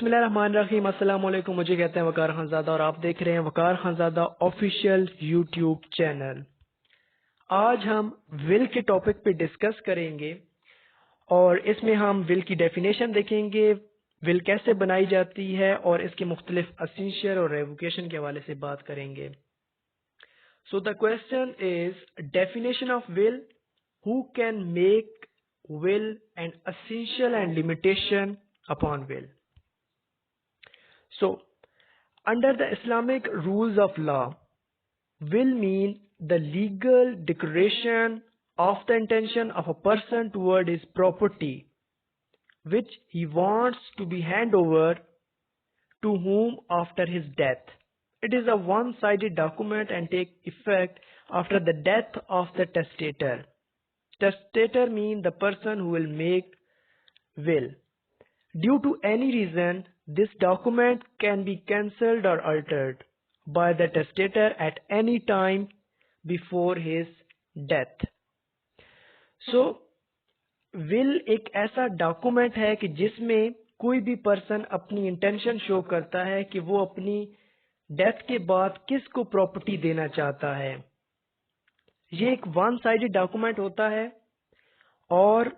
बिस्मिल्लाहिर्रहमानिर्रहीम। अस्सलाम वालेकुम। मुझे कहते हैं वकार खानज़ादा और आप देख रहे हैं वकार खानज़ादा ऑफिशियल यूट्यूब चैनल। आज हम विल के टॉपिक पे डिस्कस करेंगे और इसमें हम विल की डेफिनेशन देखेंगे, विल कैसे बनाई जाती है और इसके मुख्तलिफ असेंशियल और रेवोकेशन के हवाले से बात करेंगे। So the question is definition of will, who can make will and essential and limitation upon will. So, under the Islamic rules of law, will mean the legal declaration of the intention of a person toward his property, which he wants to be handed over to whom after his death. It is a one-sided document and take effect after the death of the testator. Testator means the person who will make will. Due to any reason, this document can be cancelled or altered by the testator at any time before his death. So, will एक ऐसा document है कि जिसमें कोई भी person अपनी intention show करता है कि वो अपनी डेथ के बाद किसको प्रॉपर्टी देना चाहता है। ये एक वन साइडेड डॉक्यूमेंट होता है और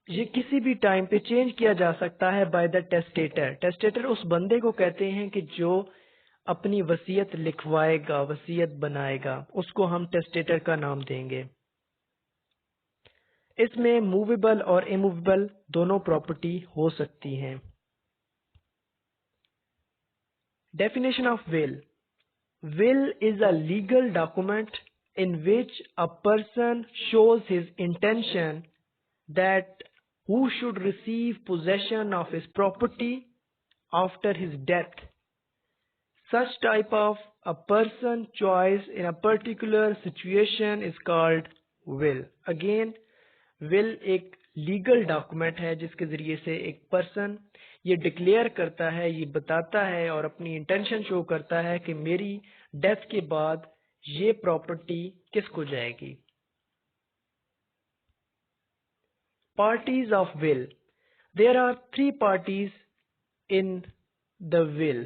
ये किसी भी टाइम पे चेंज किया जा सकता है बाय द टेस्टेटर। टेस्टेटर उस बंदे को कहते हैं कि जो अपनी वसीयत लिखवाएगा, वसीयत बनाएगा, उसको हम टेस्टेटर का नाम देंगे। इसमें मूवेबल और इमूवेबल दोनों प्रॉपर्टी हो सकती हैं। Definition of will. Will is a legal document in which a person shows his intention that who should receive possession of his property after his death. Such type of a person choice in a particular situation is called will. Again, will एक legal document है जिसके जरिए से एक person ये declare करता है, ये बताता है और अपनी इंटेंशन शो करता है कि मेरी डेथ के बाद ये प्रॉपर्टी किसको जाएगी। Parties of will. There are 3 parties in the will.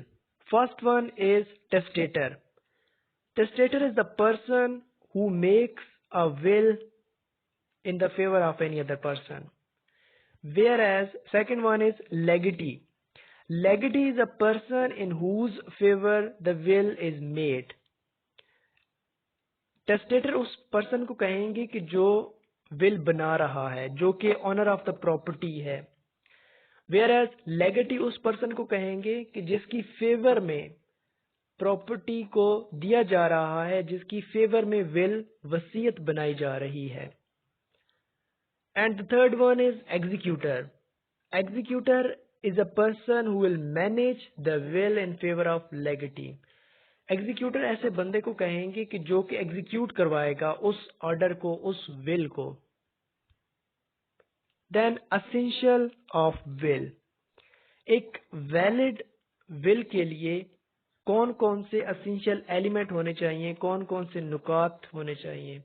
First one is testator. Testator is the person who makes a will in the favor of any other person. Whereas second one is legatee. Legatee is a person in whose favor the will is made. Testator उस person को कहेंगे कि जो will बना रहा है, जो कि ऑनर ऑफ द प्रॉपर्टी है। Whereas legatee उस पर्सन को कहेंगे कि जिसकी फेवर में प्रॉपर्टी को दिया जा रहा है, जिसकी फेवर में विल वसीयत बनाई जा रही है। And the third one is executor. Executor is a person who will manage the will in favor of legatee. Executor ऐसे बंदे को कहेंगे कि जो कि एग्जीक्यूट करवाएगा उस ऑर्डर को, उस विल को। Then essential of will. एक वैलिड विल के लिए कौन कौन से essential एलिमेंट होने चाहिए, कौन कौन से नुकात होने चाहिए।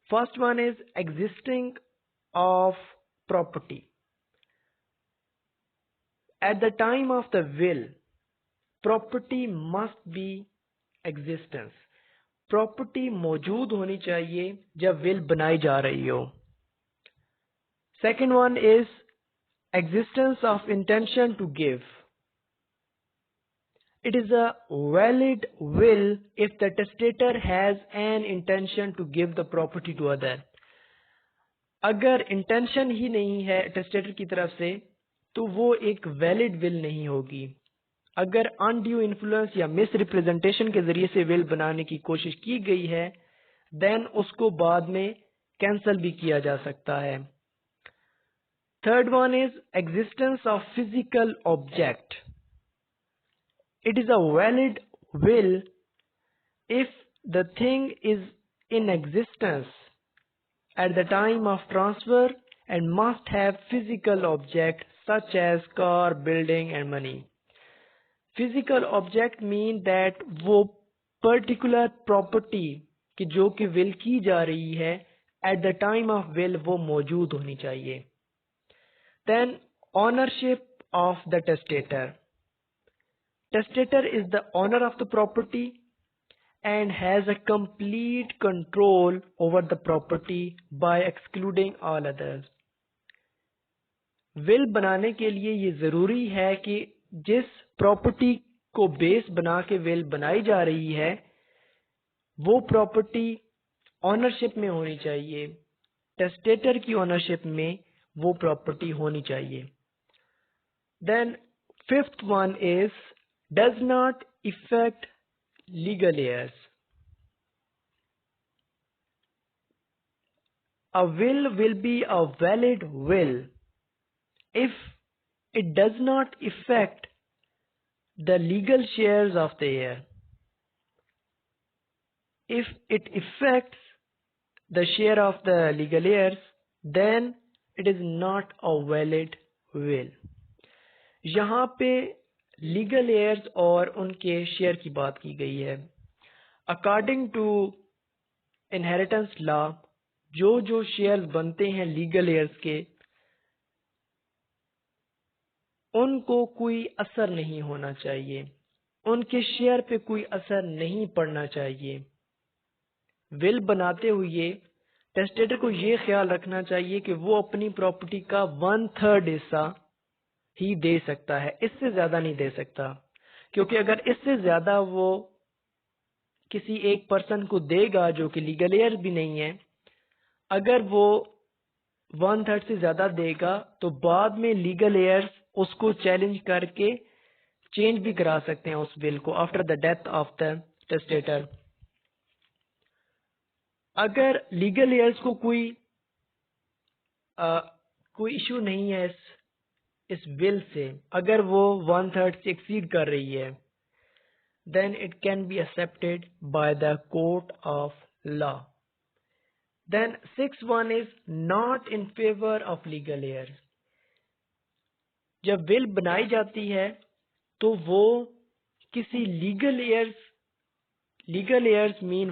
First one is existing of property. At the time of the will, property must be existence. Property मौजूद होनी चाहिए जब will बनाई जा रही हो। Second one is existence of intention to give. It is a valid will if the testator has an intention to give the property to other. अगर intention ही नहीं है टेस्टेटर की तरफ से तो वो एक वैलिड विल नहीं होगी। अगर अनड्यू इन्फ्लुएंस या मिस रिप्रेजेंटेशन के जरिए से विल बनाने की कोशिश की गई है देन उसको बाद में कैंसिल भी किया जा सकता है। Third one is existence of physical object. It is a valid will if the thing is in existence at the time of transfer and must have physical object such as car, building and money. Physical object mean that वो particular property कि जो कि will की जा रही है at the time of will वो मौजूद होनी चाहिए। Then ownership of the testator. Testator is the owner of the property and has a complete control over the property by excluding all others. Will बनाने के लिए ये जरूरी है कि जिस प्रॉपर्टी को बेस बना के विल बनाई जा रही है वो प्रॉपर्टी ओनरशिप में होनी चाहिए, टेस्टेटर की ओनरशिप में वो प्रॉपर्टी होनी चाहिए। Then fifth one is does not effect legal heirs. A will be a valid will if it does not affect the legal shares of the heir. If it affects the share of the legal heirs, then it is not a valid will. यहाँ पे legal heirs और उनके share की बात की गई है। According to inheritance law जो शेयर्स बनते हैं लीगल heirs के उनको कोई असर नहीं होना चाहिए, उनके शेयर पे कोई असर नहीं पड़ना चाहिए। विल बनाते हुए टेस्टेटर को ये ख्याल रखना चाहिए कि वो अपनी प्रॉपर्टी का 1/3 हिस्सा ही दे सकता है, इससे ज्यादा नहीं दे सकता, क्योंकि अगर इससे ज्यादा वो किसी एक पर्सन को देगा जो कि लीगल हेयर भी नहीं है, अगर वो 1/3 से ज्यादा देगा तो बाद में लीगल हेयर्स उसको चैलेंज करके चेंज भी करा सकते हैं उस विल को after the death of the testator. अगर लीगल हेयर्स को कोई इशू नहीं है इस विल से, अगर वो 1/3 से एक्सीड कर रही है, then it can be accepted by the court of law. Then sixth one is not in favor of legal heirs. जब विल बनाई जाती है तो वो किसी लीगल एयर्स मीन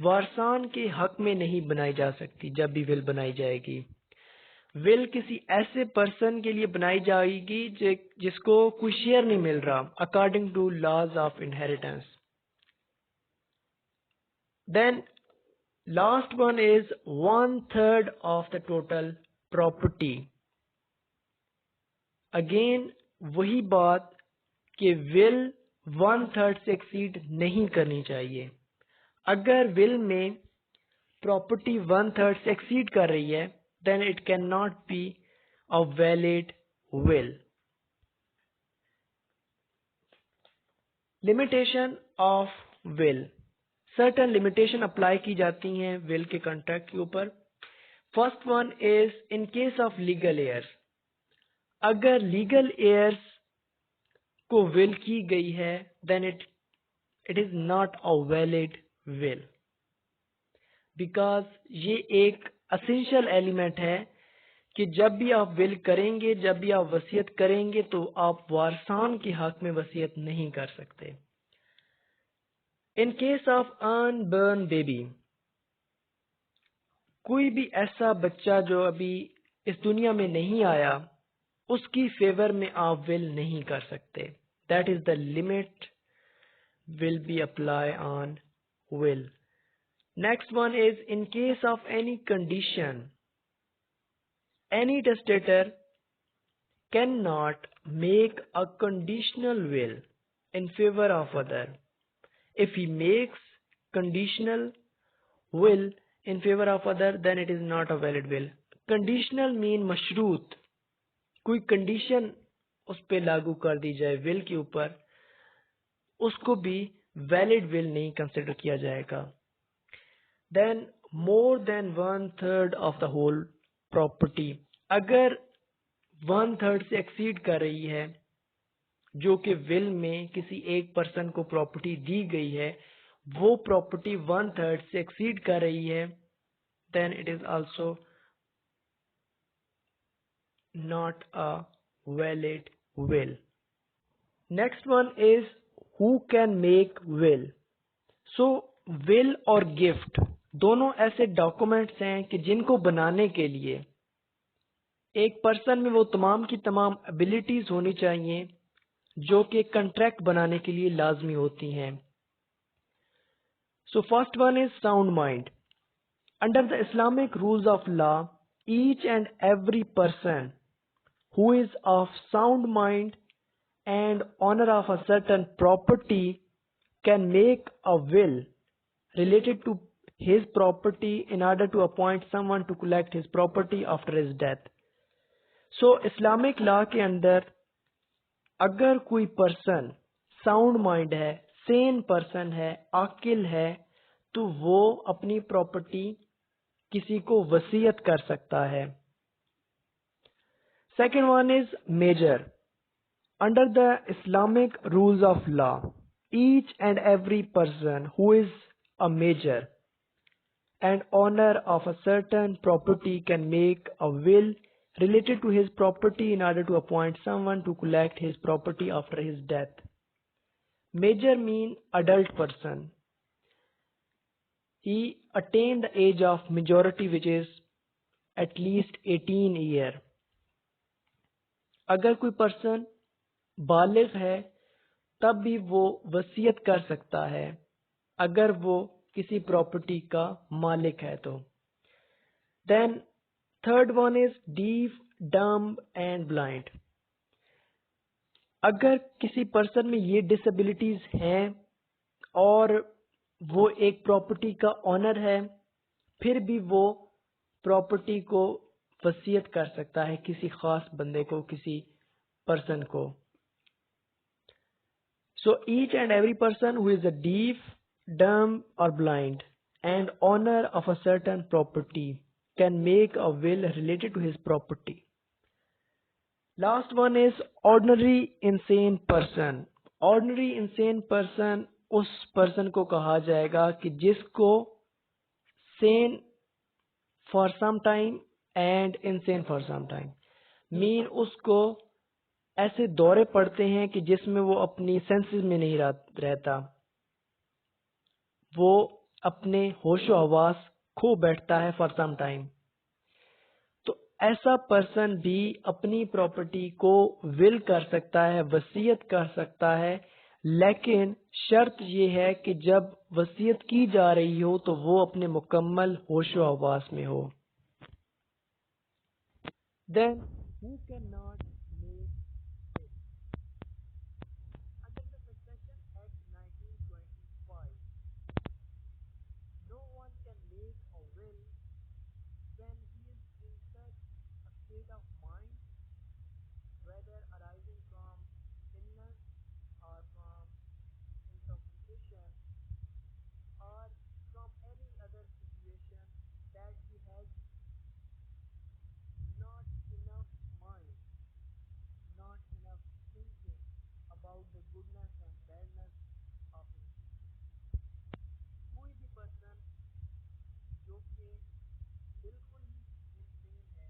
वारसान के हक में नहीं बनाई जा सकती। जब भी विल बनाई जाएगी, विल किसी ऐसे पर्सन के लिए बनाई जाएगी जिसको कोई शेयर नहीं मिल रहा according to laws of inheritance. Then last one is 1/3 of the total property. Again वही बात कि विल 1/3 से एक्सीड नहीं करनी चाहिए। अगर विल में प्रॉपर्टी 1/3 से एक्सीड कर रही है, then it cannot be a valid will. Limitation of will. Certain limitation apply की जाती हैं will के contract के ऊपर। First one is in case of legal heirs. अगर legal heirs को will की गई है, then it is not a valid will. Because ये एक असेंशियल एलिमेंट है कि जब भी आप विल करेंगे, जब भी आप वसीयत करेंगे, तो आप वारसान के हक में वसीयत नहीं कर सकते। In case of unborn baby, कोई भी ऐसा बच्चा जो अभी इस दुनिया में नहीं आया, उसकी फेवर में आप विल नहीं कर सकते। That is the limit will be apply on will. Next one is in case of any condition, any testator cannot make a conditional will in favor of other. If he makes conditional will in favor of other, then it is not a valid will. Conditional mean मशरूत, कोई condition उस पे लागू कर दी जाए will के ऊपर, उसको भी valid will नहीं कंसिडर किया जाएगा। Then more than 1/3 of the whole property, अगर 1/3 से एक्सीड कर रही है जो कि विल में किसी एक पर्सन को प्रॉपर्टी दी गई है, वो प्रॉपर्टी 1/3 से एक्सीड कर रही है, then it is also not a valid will. Next one is who can make will. So will और गिफ्ट दोनों ऐसे डॉक्यूमेंट्स हैं कि जिनको बनाने के लिए एक पर्सन में वो तमाम की तमाम एबिलिटीज होनी चाहिए जो कि कंट्रैक्ट बनाने के लिए लाजमी होती हैं। So first one is sound mind. Under the Islamic rules of law, each and every person who is of sound mind and owner of a certain property can make a will related to his property in order to appoint someone to collect his property after his death. So Islamic law के अंदर अगर कोई person sound mind है, Sen person है, आकिल है, तो वो अपनी प्रॉपर्टी किसी को वसीयत कर सकता है। Second one is major. Under the Islamic rules of law, each and every person who is a major and owner of a certain property can make a will related to his property in order to appoint someone to collect his property after his death. Major mean adult person. He attained the age of majority, which is at least 18 years. अगर कोई person बालिग है तब भी वो वसीयत कर सकता है अगर वो किसी प्रॉपर्टी का मालिक है तो। Then third one is deaf, dumb and blind. अगर किसी पर्सन में ये डिसेबिलिटीज हैं और वो एक प्रॉपर्टी का ऑनर है, फिर भी वो प्रॉपर्टी को वसीयत कर सकता है किसी खास बंदे को, किसी पर्सन को। So each and every person who is a deaf, dumb or blind and owner of a certain property can make a will related to his property. Last one is ordinary insane person. Ordinary insane person उस person को कहा जाएगा कि जिसको sane for some time and insane for some time, mean उसको ऐसे दौरे पड़ते हैं कि जिसमें वो अपनी सेंसेस में नहीं रहता, वो अपने होशो हवास खो बैठता है फॉर सम टाइम। तो ऐसा पर्सन भी अपनी प्रॉपर्टी को विल कर सकता है, वसीयत कर सकता है, लेकिन शर्त ये है कि जब वसीयत की जा रही हो तो वो अपने मुकम्मल होशो हवास में हो। Then who cannot make it? Under the Succession Act 1925, no one can make a will when he is in such a state of mind, whether arising from illness or from intoxication or from any other situation, that he has not enough mind, not enough thinking about the goodness and badness of it. कोई भी person जो कि बिल्कुल ही insane है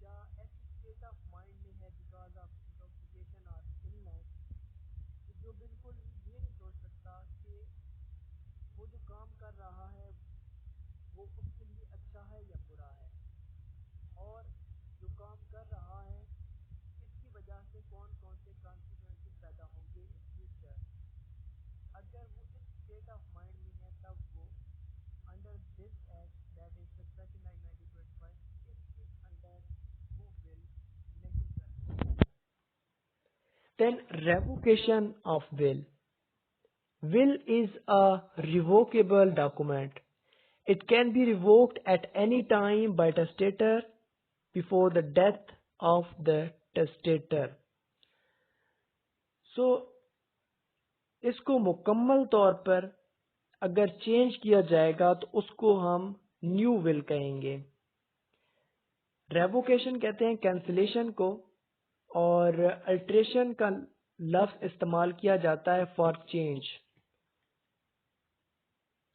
या ऐसी state of mind में है बिकॉज ऑफ इंटॉक्सिकेशन और इलनेस, जो बिल्कुल ये नहीं सोच सकता कि वो जो काम कर रहा है वो उसके लिए अच्छा है या बुरा है, और जो काम कर रहा है इसकी वजह से कौन कौन से कॉन्सिक्वेंसेस पैदा होंगे इन फ्यूचर। अगर वो इस स्टेट ऑफ माइंड में है तब वो under this act, that is section 1925, इसके अंडर वो विल नहीं कर सकता। Then revocation of will. Will is a revocable document. It can be revoked at any time by testator before the death of the testator. So, इसको मुकम्मल तौर पर अगर चेंज किया जाएगा तो उसको हम न्यू विल कहेंगे। रेवोकेशन कहते हैं कैंसिलेशन को, और अल्ट्रेशन का लफ्ज इस्तेमाल किया जाता है फॉर चेंज।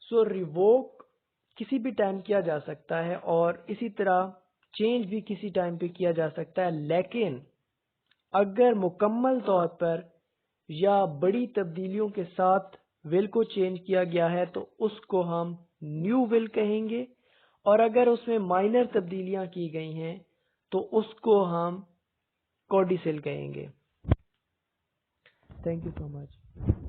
सो रिवोक किसी भी टाइम किया जा सकता है और इसी तरह चेंज भी किसी टाइम पे किया जा सकता है, लेकिन अगर मुकम्मल तौर पर या बड़ी तब्दीलियों के साथ विल को चेंज किया गया है तो उसको हम न्यू विल कहेंगे, और अगर उसमें माइनर तब्दीलियां की गई हैं तो उसको हम कोडिसिल कहेंगे। Thank you so much.